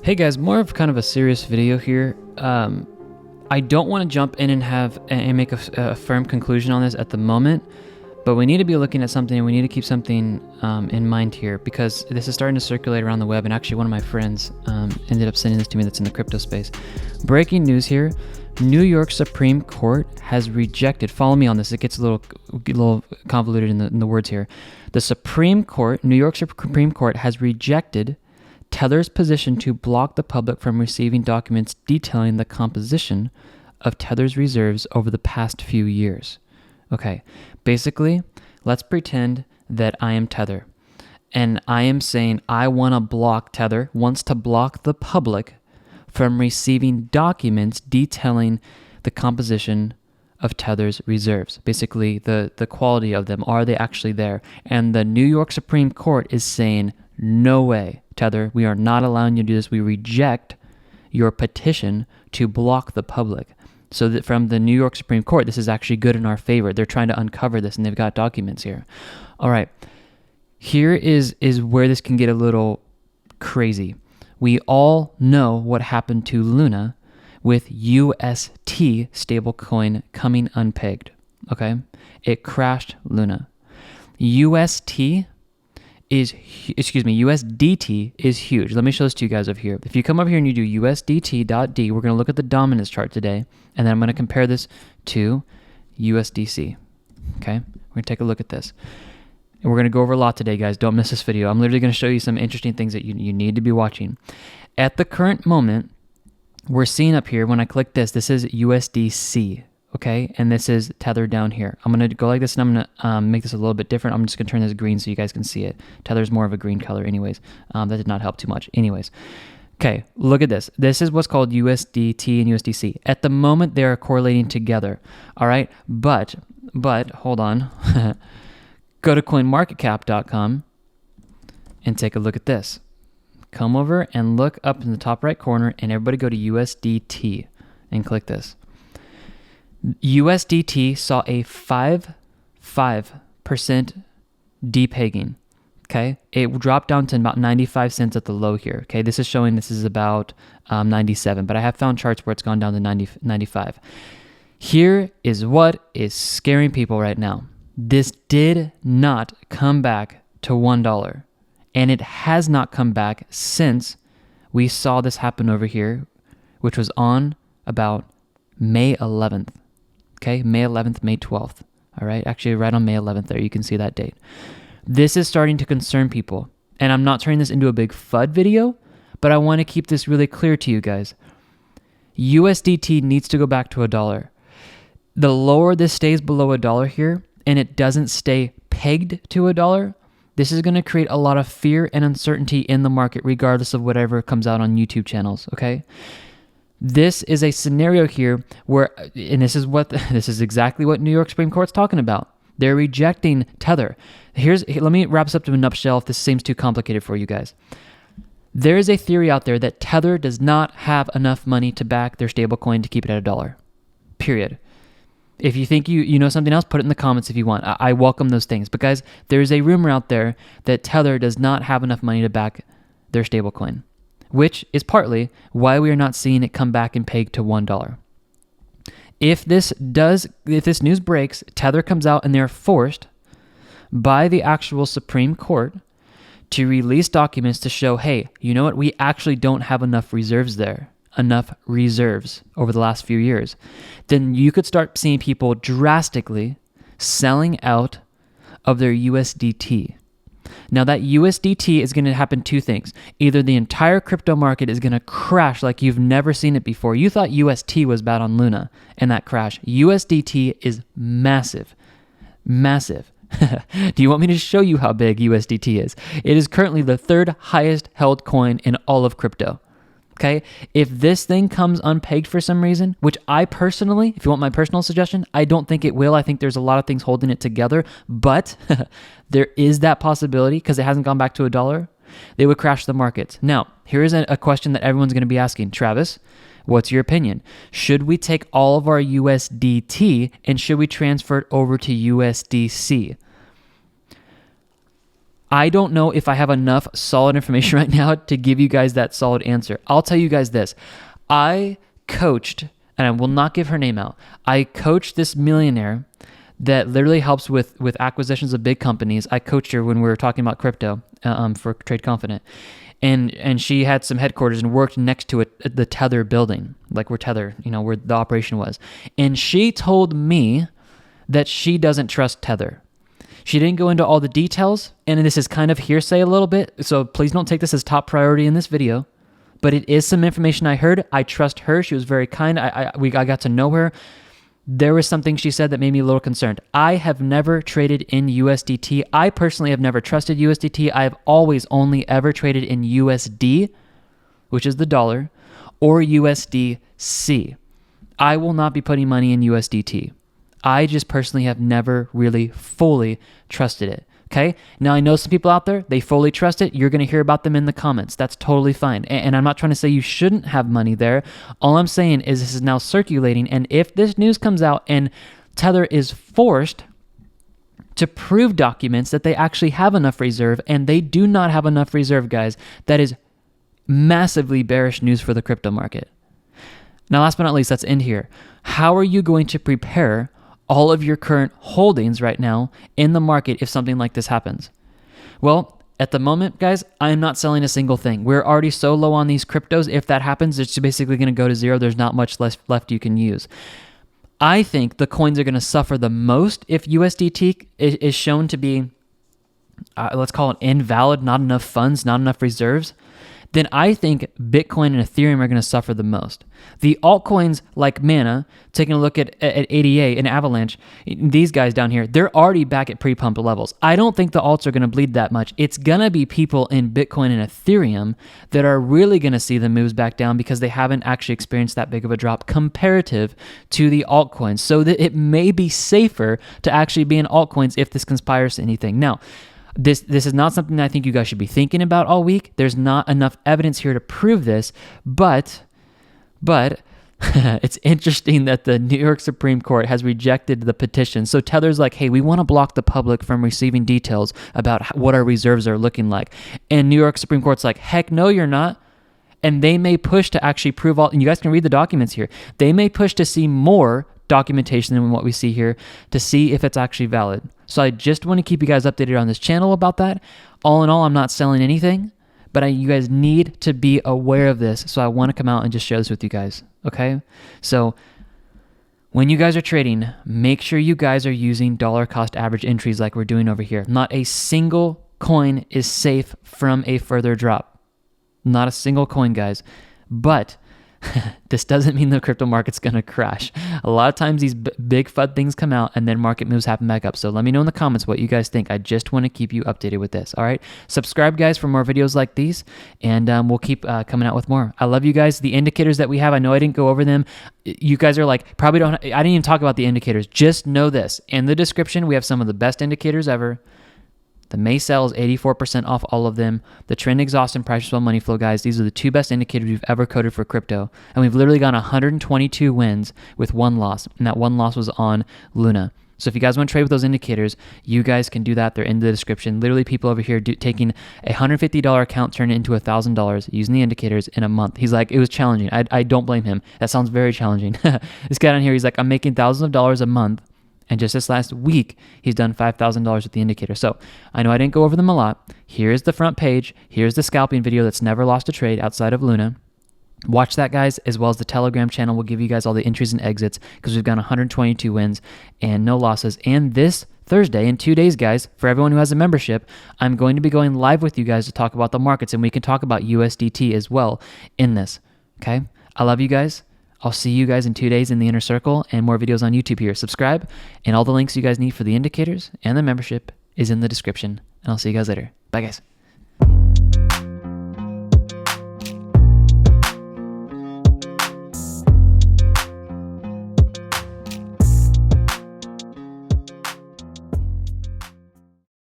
Hey guys, more of kind of a serious video here. I don't want to jump in and make a firm conclusion on this at the moment, but we need to be looking at something and we need to keep something in mind here because this is starting to circulate around the web, and actually one of my friends ended up sending this to me that's in the crypto space. Breaking news here. New York Supreme Court has rejected, follow me on this, it gets a little convoluted in the words here. The New York Supreme Court has rejected Tether's position to block the public from receiving documents detailing the composition of Tether's reserves over the past few years. Okay, basically, let's pretend that I am Tether, and I am saying I want to block Tether, wants to block the public from receiving documents detailing the composition of Tether's reserves. Basically, the quality of them. Are they actually there? And the New York Supreme Court is saying, no way, Tether, we are not allowing you to do this. We reject your petition to block the public. So that from the New York Supreme Court, this is actually good in our favor. They're trying to uncover this, and they've got documents here. All right, here is where this can get a little crazy. We all know what happened to Luna with UST stablecoin coming unpegged, okay? It crashed Luna. USDT is huge. Let me show this to you guys over here. If you come over here and you do USDT.D, we're going to look at the dominance chart today, and then I'm going to compare this to USDC, okay? We're going to take a look at this. And we're going to go over a lot today, guys. Don't miss this video. I'm literally going to show you some interesting things that you need to be watching. At the current moment, we're seeing up here, when I click this is USDC, okay? And this is Tether down here. I'm going to go like this, and I'm going to make this a little bit different. I'm just going to turn this green so you guys can see it. Tether's more of a green color anyways. That did not help too much. Anyways, okay, look at this. This is what's called USDT and USDC. At the moment, they are correlating together, all right? But hold on. Go to coinmarketcap.com and take a look at this. Come over and look up in the top right corner, and everybody go to USDT and click this. USDT saw a 5% depegging, okay? It dropped down to about 95 cents at the low here, okay? This is showing this is about 97, but I have found charts where it's gone down to 95. Here is what is scaring people right now. This did not come back to $1, and it has not come back since we saw this happen over here, which was on about May 11th, okay? May 11th, May 12th, all right? Actually, right on May 11th there, you can see that date. This is starting to concern people, and I'm not turning this into a big FUD video, but I want to keep this really clear to you guys. USDT needs to go back to $1. The lower this stays below $1 here, and it doesn't stay pegged to $1, this is going to create a lot of fear and uncertainty in the market, regardless of whatever comes out on YouTube channels, okay? This is a scenario here where, and this is exactly what New York Supreme Court's talking about. They're rejecting Tether. Let me wrap this up to a nutshell if this seems too complicated for you guys. There is a theory out there that Tether does not have enough money to back their stablecoin to keep it at $1, period. If you think you know something else, put it in the comments if you want. I welcome those things. But guys, there's a rumor out there that Tether does not have enough money to back their stablecoin, which is partly why we are not seeing it come back and peg to $1. If this news breaks, Tether comes out and they're forced by the actual Supreme Court to release documents to show, hey, you know what? We actually don't have enough reserves over the last few years, then you could start seeing people drastically selling out of their USDT. Now that USDT is going to happen two things. Either the entire crypto market is going to crash like you've never seen it before. You thought UST was bad on Luna and that crash. USDT is massive. Massive. Do you want me to show you how big USDT is? It is currently the third highest held coin in all of crypto. Okay, if this thing comes unpegged for some reason, which I personally, if you want my personal suggestion, I don't think it will. I think there's a lot of things holding it together, but there is that possibility because it hasn't gone back to $1. They would crash the markets. Now, here is a question that everyone's going to be asking. Travis, what's your opinion? Should we take all of our USDT and should we transfer it over to USDC? I don't know if I have enough solid information right now to give you guys that solid answer. I'll tell you guys this. I coached, and I will not give her name out, I coached this millionaire that literally helps with acquisitions of big companies. I coached her when we were talking about crypto for Trade Confident. And she had some headquarters and worked next to it, the Tether building, like where Tether, where the operation was. And she told me that she doesn't trust Tether. She didn't go into all the details, and this is kind of hearsay a little bit, so please don't take this as top priority in this video. But it is some information I heard. I trust her. She was very kind. I got to know her. There was something she said that made me a little concerned. I have never traded in USDT. I personally have never trusted USDT. I have always only ever traded in USD, which is the dollar, or USDC. I will not be putting money in USDT. I just personally have never really fully trusted it. Okay. Now I know some people out there, they fully trust it. You're going to hear about them in the comments. That's totally fine. And I'm not trying to say you shouldn't have money there. All I'm saying is this is now circulating. And if this news comes out and Tether is forced to prove documents that they actually have enough reserve, and they do not have enough reserve, guys, that is massively bearish news for the crypto market. Now, last but not least, let's end here. How are you going to prepare all of your current holdings right now in the market if something like this happens? Well, at the moment, guys, I'm not selling a single thing. We're already so low on these cryptos. If that happens, it's basically going to go to zero. There's not much left you can use. I think the coins are going to suffer the most if USDT is shown to be, let's call it invalid, not enough funds, not enough reserves. Then I think Bitcoin and Ethereum are going to suffer the most. The altcoins like Mana, taking a look at ADA and Avalanche, these guys down here, they're already back at pre-pump levels. I don't think the alts are going to bleed that much. It's going to be people in Bitcoin and Ethereum that are really going to see the moves back down because they haven't actually experienced that big of a drop comparative to the altcoins. So that it may be safer to actually be in altcoins if this conspires to anything. Now, This is not something that I think you guys should be thinking about all week. There's not enough evidence here to prove this, but it's interesting that the New York Supreme Court has rejected the petition. So Tether's like, hey, we want to block the public from receiving details about what our reserves are looking like. And New York Supreme Court's like, heck no, you're not. And they may push to actually prove all, and you guys can read the documents here. They may push to see more documentation than what we see here to see if it's actually valid. So I just want to keep you guys updated on this channel about that. All in all, I'm not selling anything, but you guys need to be aware of this. So I want to come out and just share this with you guys. Okay. So when you guys are trading, make sure you guys are using dollar cost average entries like we're doing over here. Not a single coin is safe from a further drop. Not a single coin, guys. But this doesn't mean the crypto market's going to crash. A lot of times these big FUD things come out and then market moves happen back up. So let me know in the comments what you guys think. I just want to keep you updated with this. All right. Subscribe, guys, for more videos like these, and we'll keep coming out with more. I love you guys. The indicators that we have, I know I didn't go over them. You guys are like, probably don't, I didn't even talk about the indicators. Just know this. In the description, we have some of the best indicators ever. The May sell is 84% off all of them. The trend exhaust and price response money flow, guys, these are the two best indicators we've ever coded for crypto. And we've literally gone 122 wins with one loss. And that one loss was on Luna. So if you guys want to trade with those indicators, you guys can do that. They're in the description. Literally people over here taking a $150 account, turn it into $1,000 using the indicators in a month. He's like, it was challenging. I don't blame him. That sounds very challenging. This guy down here, he's like, I'm making thousands of dollars a month. And just this last week, he's done $5,000 with the indicator. So I know I didn't go over them a lot. Here's the front page. Here's the scalping video that's never lost a trade outside of Luna. Watch that, guys, as well as the Telegram channel will give you guys all the entries and exits because we've got 122 wins and no losses. And this Thursday, in 2 days, guys, for everyone who has a membership, I'm going to be going live with you guys to talk about the markets, and we can talk about USDT as well in this, okay? I love you guys. I'll see you guys in 2 days in the inner circle and more videos on YouTube here. Subscribe, and all the links you guys need for the indicators and the membership is in the description. And I'll see you guys later. Bye, guys.